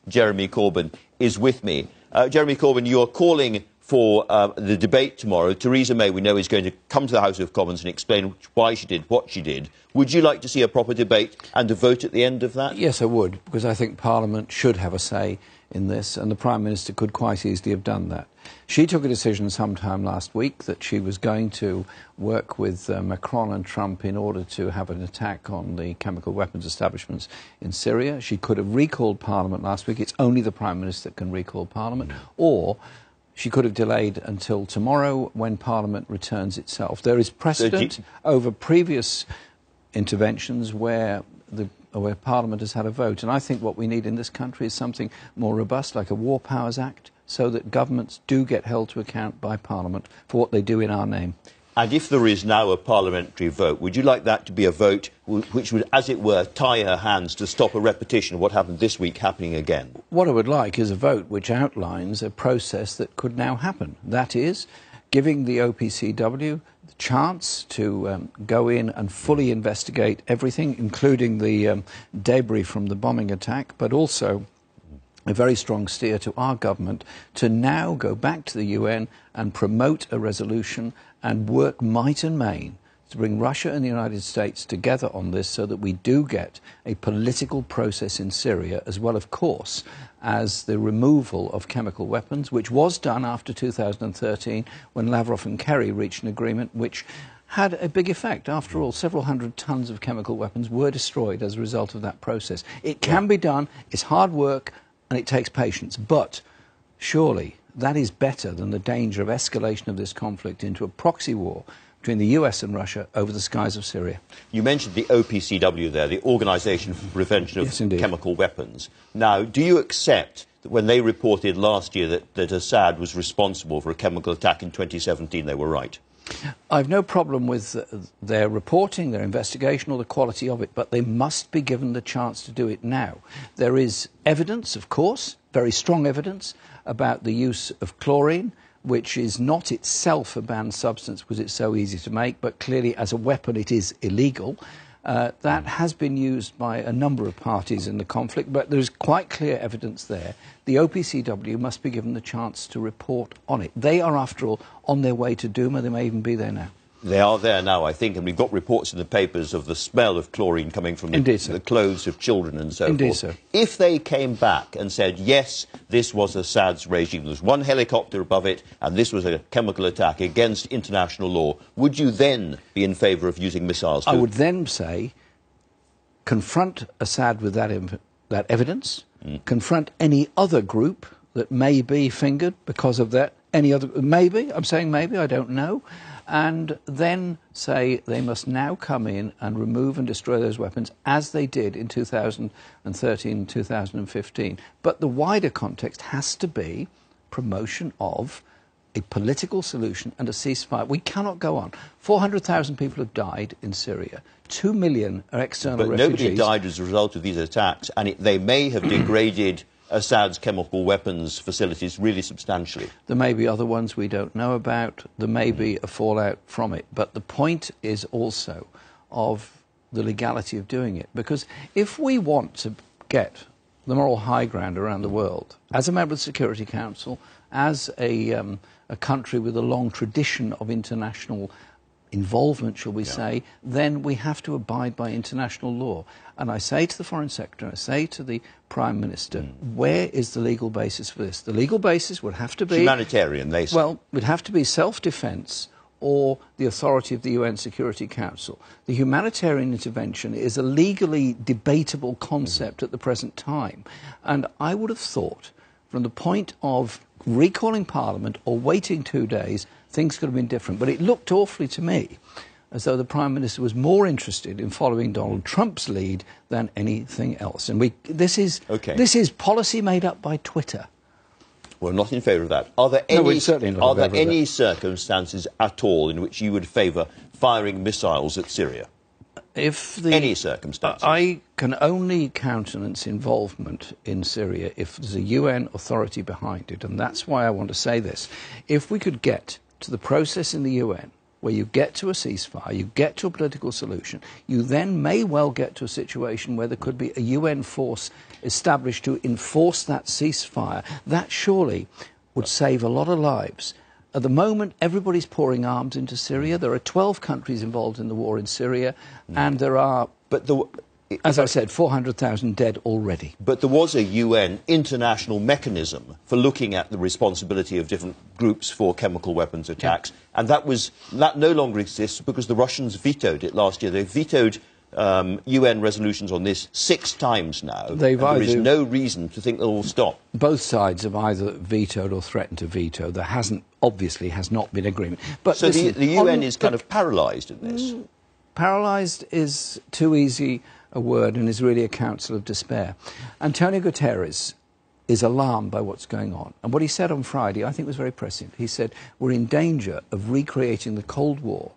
Jeremy Corbyn is with me. Jeremy Corbyn, you are calling for the debate tomorrow. Theresa May, we know, is going to come to the House of Commons and explain why she did what she did. Would you like to see a proper debate and a vote at the end of that? Yes, I would, because I think Parliament should have a say in this, and the Prime Minister could quite easily have done that. She took a decision sometime last week that she was going to work with Macron and Trump in order to have an attack on the chemical weapons establishments in Syria. She could have recalled Parliament last week. It's only the Prime Minister that can recall Parliament. Or she could have delayed until tomorrow when Parliament returns itself. There is precedent over previous interventions where Parliament has had a vote. And I think what we need in this country is something more robust, like a War Powers Act, so that governments do get held to account by Parliament for what they do in our name. And if there is now a parliamentary vote, would you like that to be a vote which would, as it were, tie her hands to stop a repetition of what happened this week happening again? What I would like is a vote which outlines a process that could now happen. That is, giving the OPCW the chance to go in and fully investigate everything, including the debris from the bombing attack, but also a very strong steer to our government to now go back to the UN and promote a resolution and work might and main to bring Russia and the United States together on this so that we do get a political process in Syria, as well, of course, as the removal of chemical weapons, which was done after 2013 when Lavrov and Kerry reached an agreement which had a big effect. After all, several hundred tons of chemical weapons were destroyed as a result of that process. It can be done, it's hard work, and it takes patience, but surely that is better than the danger of escalation of this conflict into a proxy war between the US and Russia over the skies of Syria. You mentioned the OPCW there, the Organisation for Prevention of Chemical Weapons. Now, do you accept that when they reported last year that Assad was responsible for a chemical attack in 2017, they were right? I've no problem with their reporting, their investigation, or the quality of it, but they must be given the chance to do it now. There is evidence, of course, very strong evidence, about the use of chlorine, which is not itself a banned substance because it's so easy to make, but clearly as a weapon it is illegal. That has been used by a number of parties in the conflict, but there's quite clear evidence there. The OPCW must be given the chance to report on it. They are, after all, on their way to Douma. They may even be there now. They are there now, I think, and we've got reports in the papers of the smell of chlorine coming from the clothes of children and so forth. So. If they came back and said, yes, this was Assad's regime, there was one helicopter above it, and this was a chemical attack against international law, would you then be in favour of using missiles too? I would then say, confront Assad with that evidence, confront any other group that may be fingered because of that, maybe, I'm saying maybe, I don't know, and then say they must now come in and remove and destroy those weapons, as they did in 2013 and 2015. But the wider context has to be promotion of a political solution and a ceasefire. We cannot go on. 400,000 people have died in Syria. 2 million are external refugees. But nobody died as a result of these attacks, and they may have degraded Assad's chemical weapons facilities really substantially. There may be other ones we don't know about. There may be a fallout from it. But the point is also of the legality of doing it. Because if we want to get the moral high ground around the world, as a member of the Security Council, as a country with a long tradition of international involvement, shall we say, then we have to abide by international law. And I say to the Foreign Secretary, I say to the Prime Minister, where is the legal basis for this? The legal basis would have to be... humanitarian, they say. Well, it would have to be self-defence or the authority of the UN Security Council. The humanitarian intervention is a legally debatable concept at the present time. And I would have thought, from the point of recalling Parliament or waiting 2 days, things could have been different. But it looked awfully to me as though the Prime Minister was more interested in following Donald Trump's lead than anything else. And this is policy made up by Twitter. We're not in favour of that. Are there any circumstances at all in which you would favour firing missiles at Syria? Any circumstances? I can only countenance involvement in Syria if there's a UN authority behind it, and that's why I want to say this. If we could get to the process in the UN where you get to a ceasefire, you get to a political solution, you then may well get to a situation where there could be a UN force established to enforce that ceasefire. That surely would save a lot of lives. At the moment, everybody's pouring arms into Syria. There are 12 countries involved in the war in Syria, and there are, as I said, 400,000 dead already. But there was a UN international mechanism for looking at the responsibility of different groups for chemical weapons attacks, and that no longer exists because the Russians vetoed it last year. They vetoed UN resolutions on this 6 times now. There is no reason to think they will stop. Both sides have either vetoed or threatened to veto. There obviously has not been agreement. But so listen, the UN is kind of paralysed in this. Paralysed is too easy a word and is really a counsel of despair. Antonio Guterres is alarmed by what's going on. And what he said on Friday, I think, was very prescient. He said, we're in danger of recreating the Cold War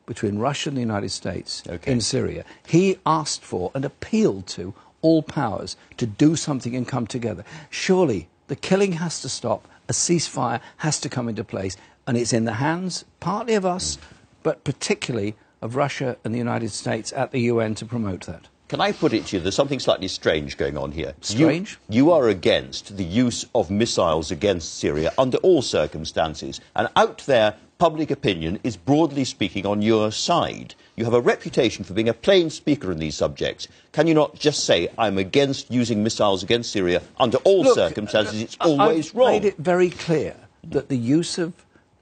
between Russia and the United States in Syria. He asked for and appealed to all powers to do something and come together. Surely the killing has to stop, a ceasefire has to come into place, and it's in the hands partly of us, but particularly of Russia and the United States at the UN to promote that. Can I put it to you, there's something slightly strange going on here. Strange? You are against the use of missiles against Syria under all circumstances, and out there, public opinion is broadly speaking on your side. You have a reputation for being a plain speaker in these subjects. Can you not just say, I'm against using missiles against Syria under all circumstances? It's always wrong. I've made it very clear that the use of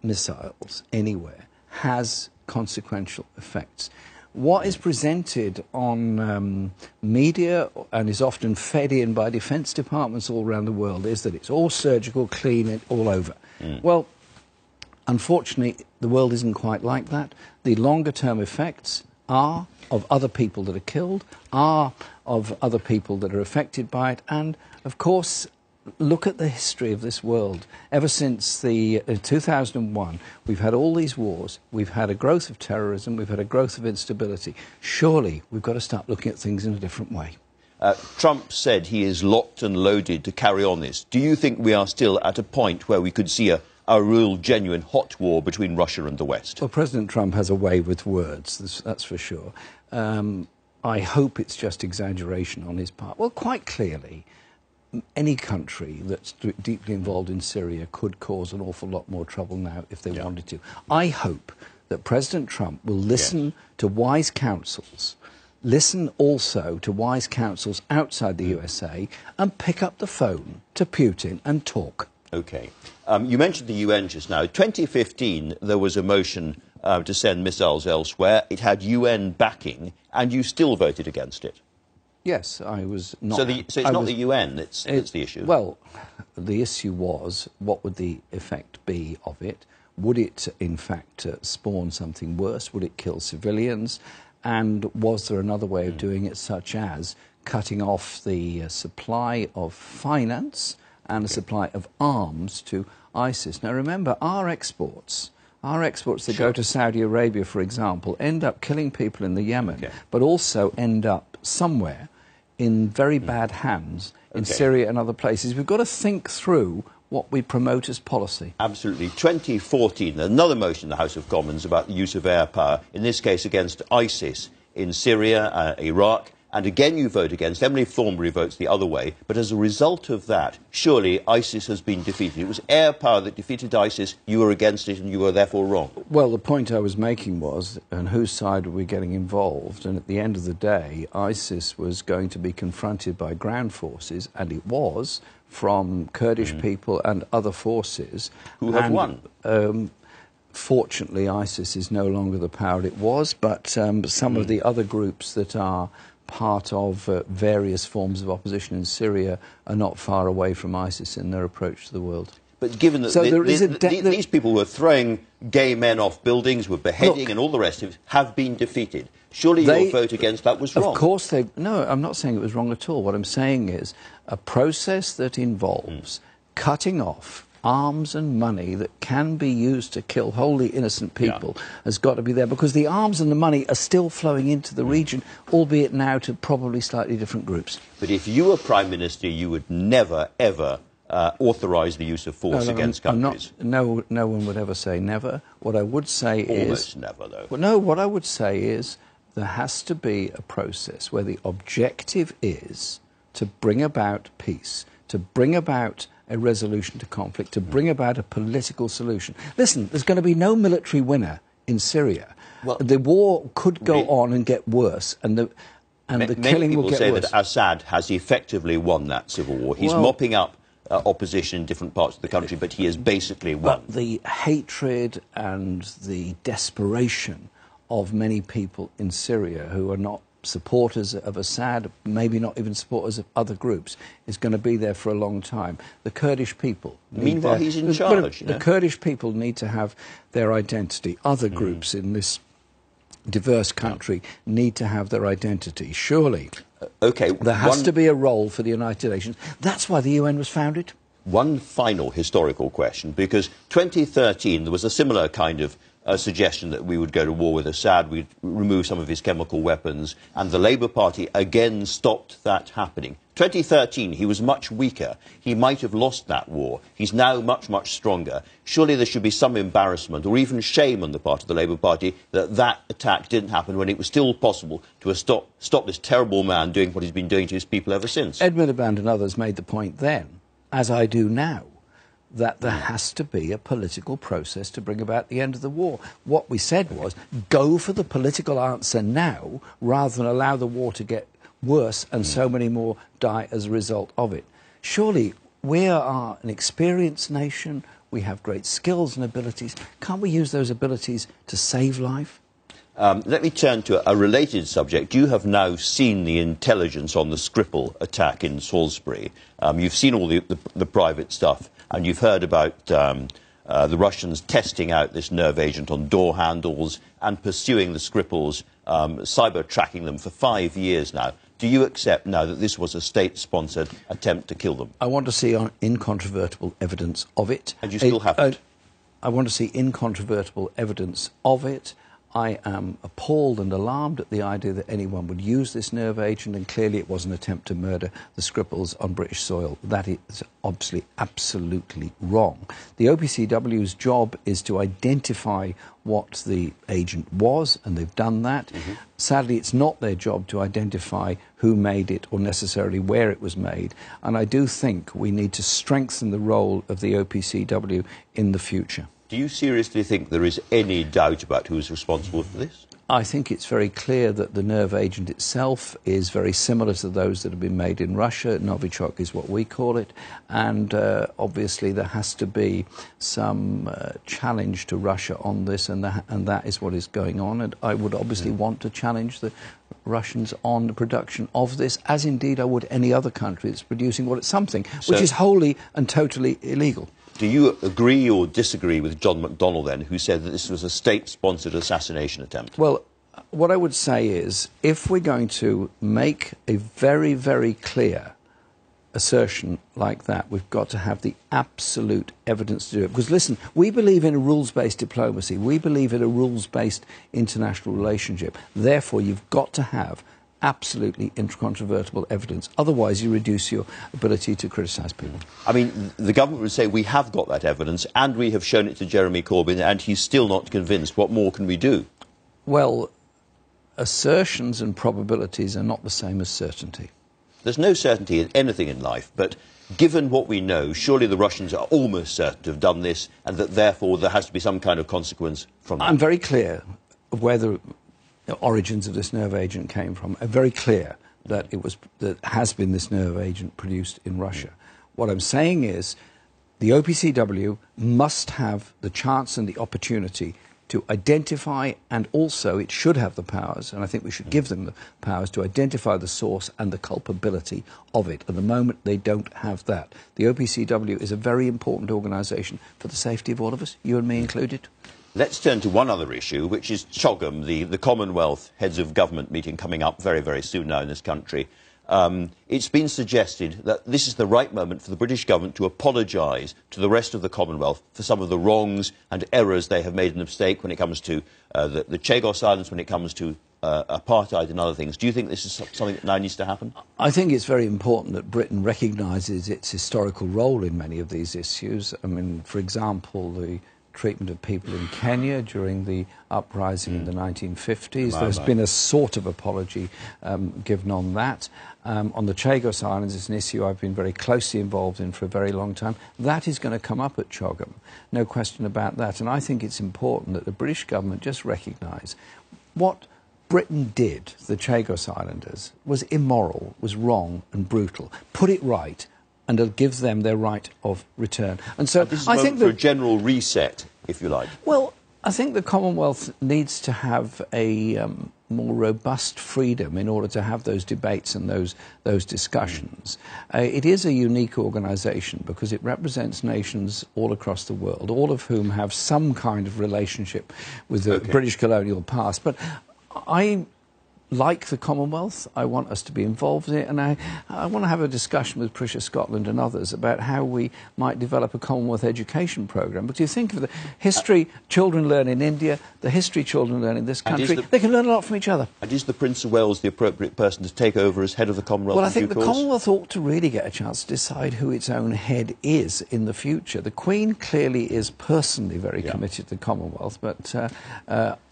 missiles anywhere has consequential effects. What is presented on media and is often fed in by defence departments all around the world is that it's all surgical, clean, all over. Well, unfortunately, the world isn't quite like that. The longer-term effects are of other people that are killed, are of other people that are affected by it, and, of course, look at the history of this world. Ever since 2001, we've had all these wars, we've had a growth of terrorism, we've had a growth of instability. Surely we've got to start looking at things in a different way. Trump said he is locked and loaded to carry on this. Do you think we are still at a point where we could see a real, genuine hot war between Russia and the West? Well, President Trump has a way with words, that's for sure. I hope it's just exaggeration on his part. Well, quite clearly, any country that's deeply involved in Syria could cause an awful lot more trouble now if they wanted to. I hope that President Trump will listen to wise counsels, listen also to wise counsels outside the USA, and pick up the phone to Putin and talk. OK. You mentioned the UN just now. 2015, there was a motion to send missiles elsewhere. It had UN backing, and you still voted against it. Yes, I was not... So it's not the UN that's the issue? Well, the issue was, what would the effect be of it? Would it, in fact, spawn something worse? Would it kill civilians? And was there another way of doing it, such as cutting off the supply of finance and the supply of arms to ISIS? Now, remember, our exports that go to Saudi Arabia, for example, end up killing people in the Yemen, but also end up somewhere in very bad hands in Syria and other places. We've got to think through what we promote as policy. Absolutely. 2014, another motion in the House of Commons about the use of air power, in this case against ISIS in Syria, Iraq, and again you vote against. Emily Thornberry votes the other way, but as a result of that, surely ISIS has been defeated. It was air power that defeated ISIS, you were against it, and you were therefore wrong. Well, the point I was making was, on whose side were we getting involved? And at the end of the day, ISIS was going to be confronted by ground forces, and it was, from Kurdish people and other forces. Who have won? Fortunately, ISIS is no longer the power it was, but some of the other groups that are part of various forms of opposition in Syria are not far away from ISIS in their approach to the world. But given that these people were throwing gay men off buildings, were beheading and all the rest of it, have been defeated, surely your vote against that was wrong? Of course no, I'm not saying it was wrong at all. What I'm saying is a process that involves cutting off arms and money that can be used to kill wholly innocent people has got to be there, because the arms and the money are still flowing into the region, albeit now to probably slightly different groups. But if you were Prime Minister, you would never, ever authorise the use of force against countries? No one would ever say never. What I would say is... Almost never, though. Well, no, what I would say is there has to be a process where the objective is to bring about peace, to bring about a resolution to conflict, to bring about a political solution. Listen, there's going to be no military winner in Syria. Well, the war could go on and get worse, and the killing will get worse. Many people say that Assad has effectively won that civil war. He's mopping up opposition in different parts of the country, but he has basically won. But the hatred and the desperation of many people in Syria who are not supporters of Assad, maybe not even supporters of other groups, is going to be there for a long time. The Kurdish people... Meanwhile, he's in charge. The Kurdish people need to have their identity. Other groups in this diverse country need to have their identity. Surely, there has to be a role for the United Nations. That's why the UN was founded. One final historical question, because 2013 there was a similar kind of suggestion that we would go to war with Assad, we'd remove some of his chemical weapons, and the Labour Party again stopped that happening. 2013, he was much weaker. He might have lost that war. He's now much, much stronger. Surely there should be some embarrassment or even shame on the part of the Labour Party that that attack didn't happen when it was still possible to stop this terrible man doing what he's been doing to his people ever since. Ed Miliband and others made the point then, as I do now, that there has to be a political process to bring about the end of the war. What we said was, go for the political answer now, rather than allow the war to get worse and so many more die as a result of it. Surely, we are an experienced nation, we have great skills and abilities. Can't we use those abilities to save life? Let me turn to a related subject. You have now seen the intelligence on the Skripal attack in Salisbury. You've seen all the private stuff, and you've heard about the Russians testing out this nerve agent on door handles and pursuing the Skripals, cyber-tracking them for 5 years now. Do you accept now that this was a state-sponsored attempt to kill them? I want to see incontrovertible evidence of it. And you still haven't? I want to see incontrovertible evidence of it. I am appalled and alarmed at the idea that anyone would use this nerve agent, and clearly it was an attempt to murder the Skripals on British soil. That is obviously absolutely wrong. The OPCW's job is to identify what the agent was, and they've done that. Sadly, it's not their job to identify who made it or necessarily where it was made. And I do think we need to strengthen the role of the OPCW in the future. Do you seriously think there is any doubt about who is responsible for this? I think it's very clear that the nerve agent itself is very similar to those that have been made in Russia. Novichok is what we call it. And obviously there has to be some challenge to Russia on this, and that is what is going on. And I would obviously want to challenge the Russians on the production of this, as indeed I would any other country that's producing something which is wholly and totally illegal. Do you agree or disagree with John McDonnell, then, who said that this was a state-sponsored assassination attempt? Well, what I would say is, if we're going to make a very, very clear assertion like that, we've got to have the absolute evidence to do it. Because, listen, we believe in a rules-based diplomacy. We believe in a rules-based international relationship. Therefore, you've got to have absolutely incontrovertible evidence. Otherwise, you reduce your ability to criticise people. I mean, the government would say we have got that evidence and we have shown it to Jeremy Corbyn and he's still not convinced. What more can we do? Well, assertions and probabilities are not the same as certainty. There's no certainty in anything in life, but given what we know, surely the Russians are almost certain to have done this and that therefore there has to be some kind of consequence from that. I'm very clear of where the origins of this nerve agent came from. I'm very clear that has been this nerve agent produced in Russia. What I'm saying is the OPCW must have the chance and the opportunity to identify, and also it should have the powers, and I think we should give them the powers to identify the source and the culpability of it. At the moment, they don't have that. The OPCW is a very important organisation for the safety of all of us, you and me included. Let's turn to one other issue, which is CHOGM, the Commonwealth Heads of Government meeting coming up very, very soon now in this country. It's been suggested that this is the right moment for the British government to apologise to the rest of the Commonwealth for some of the wrongs and errors they have made in the mistake when it comes to the Chagos Islands, when it comes to apartheid and other things. Do you think this is something that now needs to happen? I think it's very important that Britain recognises its historical role in many of these issues. I mean, for example, the treatment of people in Kenya during the uprising in the 1950s. There's been a sort of apology given on that. On the Chagos Islands, it's an issue I've been very closely involved in for a very long time. That is going to come up at CHOGM, no question about that. And I think it's important that the British government just recognise what Britain did, the Chagos Islanders, was immoral, was wrong and brutal. Put it right, and it'll give them their right of return. And so this is I think for a general reset, if you like. Well, I think the Commonwealth needs to have a more robust freedom in order to have those debates and those discussions. It is a unique organisation because it represents nations all across the world, all of whom have some kind of relationship with the British colonial past. But I like the Commonwealth. I want us to be involved in it, and I want to have a discussion with Prussia Scotland and others about how we might develop a Commonwealth education programme. But you think of the history children learn in India, the history children learn in this country, they can learn a lot from each other. And is the Prince of Wales the appropriate person to take over as head of the Commonwealth? Well, I think the Commonwealth ought to really get a chance to decide who its own head is in the future. The Queen clearly is personally very committed to the Commonwealth, but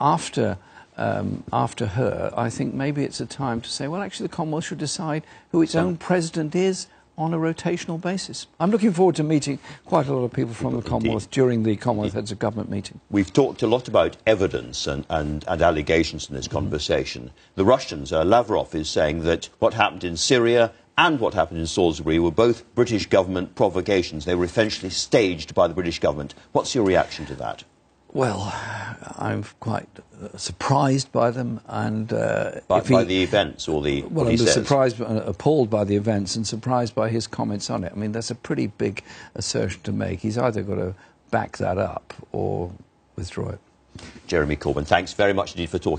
after her, I think maybe it's a time to say, well, actually, the Commonwealth should decide who its own president is on a rotational basis. I'm looking forward to meeting quite a lot of people from the Commonwealth during the Commonwealth Heads of Government meeting. We've talked a lot about evidence and allegations in this conversation. The Russians, Lavrov is saying that what happened in Syria and what happened in Salisbury were both British government provocations. They were essentially staged by the British government. What's your reaction to that? Well, I'm quite surprised by them, and by the events or the well, I'm surprised, appalled by the events, and surprised by his comments on it. I mean, that's a pretty big assertion to make. He's either got to back that up or withdraw it. Jeremy Corbyn, thanks very much indeed for talking.